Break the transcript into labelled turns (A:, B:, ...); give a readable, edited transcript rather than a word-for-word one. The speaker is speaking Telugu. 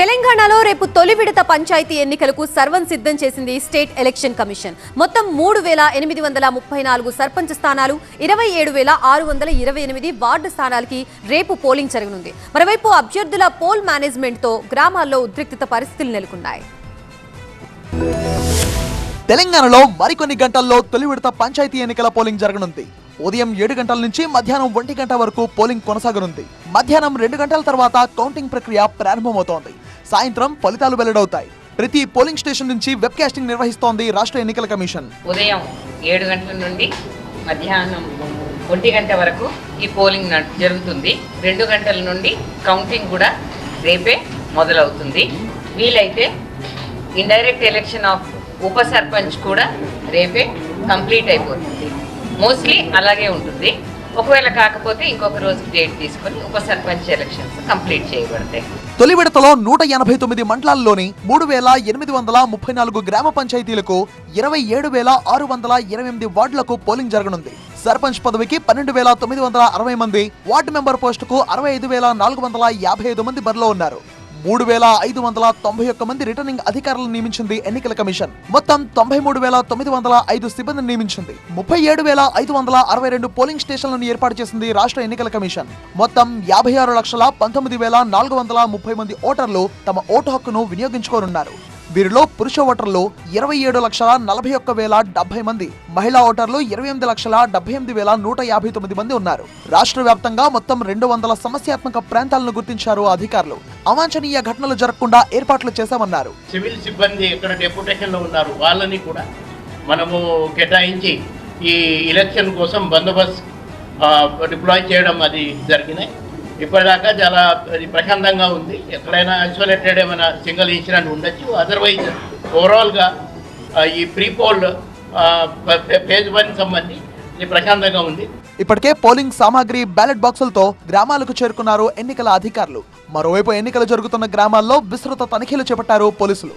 A: తెలంగాణలో రేపు తొలి విడత పంచాయతీ ఎన్నికలకు సర్వం సిద్ధం చేసింది స్టేట్ ఎలక్షన్ కమిషన్. మొత్తం 3834 సర్పంచ్ స్థానాలు, 27628 వార్డు స్థానాలకి రేపు పోలింగ్ జరగనుంది. మరోవైపు అభ్యర్థుల పోల్ మేనేజ్మెంట్ తో గ్రామాల్లో ఉద్రిక్తత పరిస్థితులు నెలకొన్నాయి.
B: తెలంగాణలో మరికొన్ని గంటల్లో తొలి విడత పంచాయతీ ఎన్నికల పోలింగ్ జరగనుంది. ఉదయం 7 గంటల నుంచి మధ్యాహ్నం 1 గంట వరకు పోలింగ్ కొనసాగనుంది. మధ్యాహ్నం 2 గంటల తర్వాత కౌంటింగ్ ప్రక్రియ ప్రారంభమవుతోంది. సాయంత్రం ఫలితాలు వెల్లడవుతాయి. ప్రతి పోలింగ్ స్టేషన్ నుంచి వెబ్ కాస్టింగ్ నిర్వహిస్తోంది రాష్ట్ర ఎన్నికల కమిషన్.
C: ఉదయం 7 గంటల నుండి మధ్యాహ్నం 1 గంట వరకు ఈ పోలింగ్ జరుగుతుంది. 2 గంటల నుండి కౌంటింగ్ కూడా రేపే మొదలవుతుంది. వీలైతే ఇండైరెక్ట్ ఎలక్షన్ ఆఫ్ ఉప సర్పంచ్ కూడా రేపే కంప్లీట్ అయిపోతుంది. మోస్ట్లీ అలాగే ఉంటుంది. ఒకవేళ కాకపోతే ఇంకొక రోజు డేట్ తీసుకొని ఉప సర్పంచ్ ఎలక్షన్స్ కంప్లీట్ చేయబడతాయి.
B: తొలి విడతలో 189 మండలాల్లోని 3834 గ్రామ పంచాయతీలకు 27628 వార్డులకు పోలింగ్ జరగనుంది. సర్పంచ్ పదవికి 12960 మంది, వార్డు మెంబర్ పోస్టుకు 65455 మంది బరిలో ఉన్నారు. 3591 మంది రిటర్నింగ్ అధికారులను నియమించింది ఎన్నికల కమిషన్. మొత్తం 93905 సిబ్బందిని నియమించింది. 37562 పోలింగ్ స్టేషన్లను ఏర్పాటు చేసింది రాష్ట్ర ఎన్నికల కమిషన్. మొత్తం 56,19,430 మంది ఓటర్లు తమ ఓటు హక్కును వినియోగించుకోనున్నారు. వీరిలో పురుష ఓటర్లు 27,41,070 మంది, మహిళా ఓటర్లు 28,78,159 మంది ఉన్నారు. రాష్ట్ర వ్యాప్తంగా మొత్తం 200 సమస్యాత్మక ప్రాంతాలను గుర్తించారు అధికారులు. అవాంఛనీయ ఘటనలు జరగకుండా ఏర్పాట్లు చేశామన్నారు.
D: సివిల్ సిబ్బంది ఇక్కడ డెప్యుటేషన్ లో ఉన్నారు, వాళ్ళని కూడా మనము కేటాయించి ఈ ఎలక్షన్ కోసం బందోబస్తు డిప్లాయ్ చేయడం అది జరిగినాయి. ఇప్పటిదాకా చాలా ప్రశాంతంగా ఉంది. ఎక్కడైనా ఐసోలేటెడ్ ఏమైనా సింగిల్ ఇన్సిడెంట్ ఉండొచ్చు. అదర్వైజ్ ఓవరాల్గా ఈ ప్రీపోల్ ఫేజ్ 1 సంబంధించి ప్రశాంతంగా ఉంది.
B: ఇప్పటికే పోలింగ్ సామాగ్రి బ్యాలెట్ బాక్సులతో గ్రామాలకు చేరుకున్నారు ఎన్నికల అధికారులు. మరోవైపు ఎన్నికలు జరుగుతున్న గ్రామాల్లో విస్తృత తనిఖీలు చేపట్టారు పోలీసులు.